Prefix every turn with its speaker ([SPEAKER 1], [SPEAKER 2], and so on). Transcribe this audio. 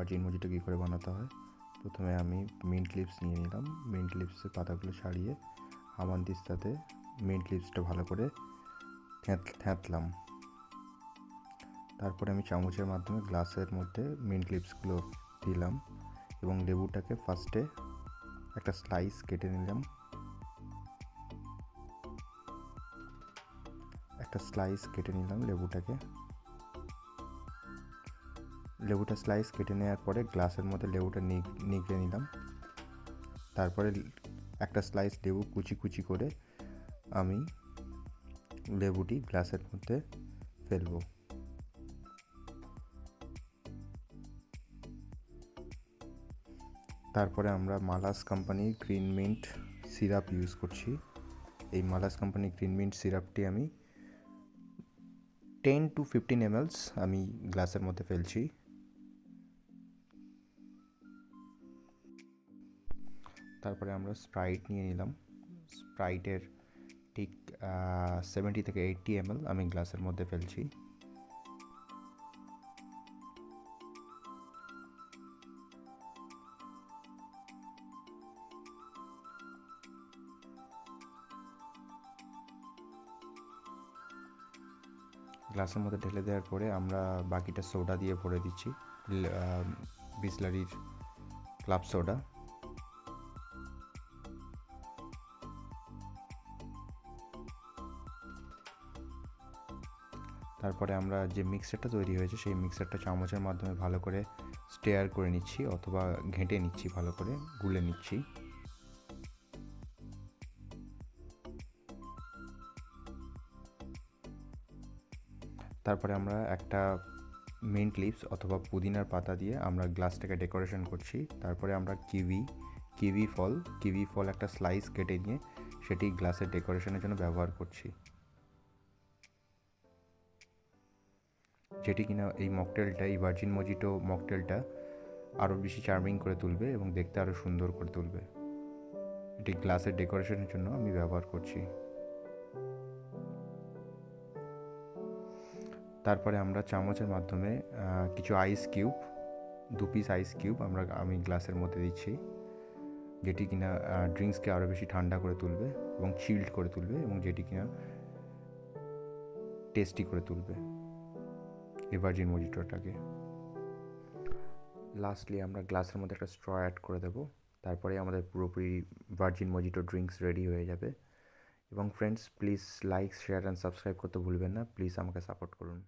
[SPEAKER 1] Virgin মজিটো কী করে বানাতে হয়। প্রথমে আমি মিন্ট লিভস নিয়ে নিলাম। মিন্ট লিভসের পাতাগুলো ছাড়িয়ে হামানদিস্তাতে মিন্ট লিভসটা ভালো করে থ্যাতলাম। তারপরে আমি চামচের মাধ্যমে গ্লাসের মধ্যে মিন্ট লিভসগুলো দিলাম এবং লেবুটাকে ফার্স্টে একটা স্লাইস কেটে নিলাম। লেবুটা স্লাইস কেটে নেওয়ার পরে গ্লাসের মধ্যে লেবুটা নিগড়ে নিলাম। তারপরে একটা স্লাইস লেবু কুচি কুচি করে আমি লেবুটি গ্লাসের মধ্যে ফেলবো। তারপরে আমরা মালাস কোম্পানির গ্রিন মিন্ট সিরাপ ইউজ করছি। এই মালাস কোম্পানির গ্রিন মিন্ট সিরাপটি আমি 10 to 15 ml আমি গ্লাসের মধ্যে ফেলছি। তারপরে আমরা স্প্রাইট নিয়ে নিলাম। স্প্রাইটের ঠিক 70 থেকে 80 ml আমি গ্লাসের মধ্যে ফেলছি। গ্লাসের মধ্যে ঢেলে দেওয়ার পরে আমরা বাকিটা সোডা দিয়ে ভরে দিচ্ছি, বিসলারির ক্লাব সোডা। তারপরে আমরা যে মিক্সারটা তৈরি হয়েছে সেই মিক্সারটা চামচের মাধ্যমে ভালো করে স্টেয়ার করে নিচ্ছি অথবা ঘেঁটে নিচ্ছি, ভালো করে গুলে নিচ্ছি। তারপরে আমরা একটা মিন্ট লিভস অথবা পুদিনার পাতা দিয়ে আমরা গ্লাসটাকে ডেকোরেশন করছি। তারপরে আমরা কিউই ফল একটা স্লাইস কেটে নিয়ে সেটি গ্লাসের ডেকোরেশনের জন্য ব্যবহার করছি, যেটি কিনা এই মকটেলটা, এই ভার্জিন মজিটো মকটেলটা আরও বেশি চার্মিং করে তুলবে এবং দেখতে আরও সুন্দর করে তুলবে। এটি গ্লাসের ডেকোরেশনের জন্য আমি ব্যবহার করছি। তারপরে আমরা চামচের মাধ্যমে কিছু ice cube, 2 piece ice cube আমি গ্লাসের মধ্যে দিচ্ছি, যেটি কিনা ড্রিঙ্কসকে আরও বেশি ঠান্ডা করে তুলবে এবং চিল্ড করে তুলবে এবং যেটি কিনা টেস্টি করে তুলবে এই ভার্জিন মজিটোটাকে। লাস্টলি আমরা গ্লাসের মধ্যে একটা স্ট্র অ্যাড করে দেবো। তারপরে আমাদের পুরোপুরি ভার্জিন মজিটো ড্রিঙ্কস রেডি হয়ে যাবে। এবং friends, please like, share and subscribe করতে ভুলবেন না। প্লিজ আমাকে সাপোর্ট করুন।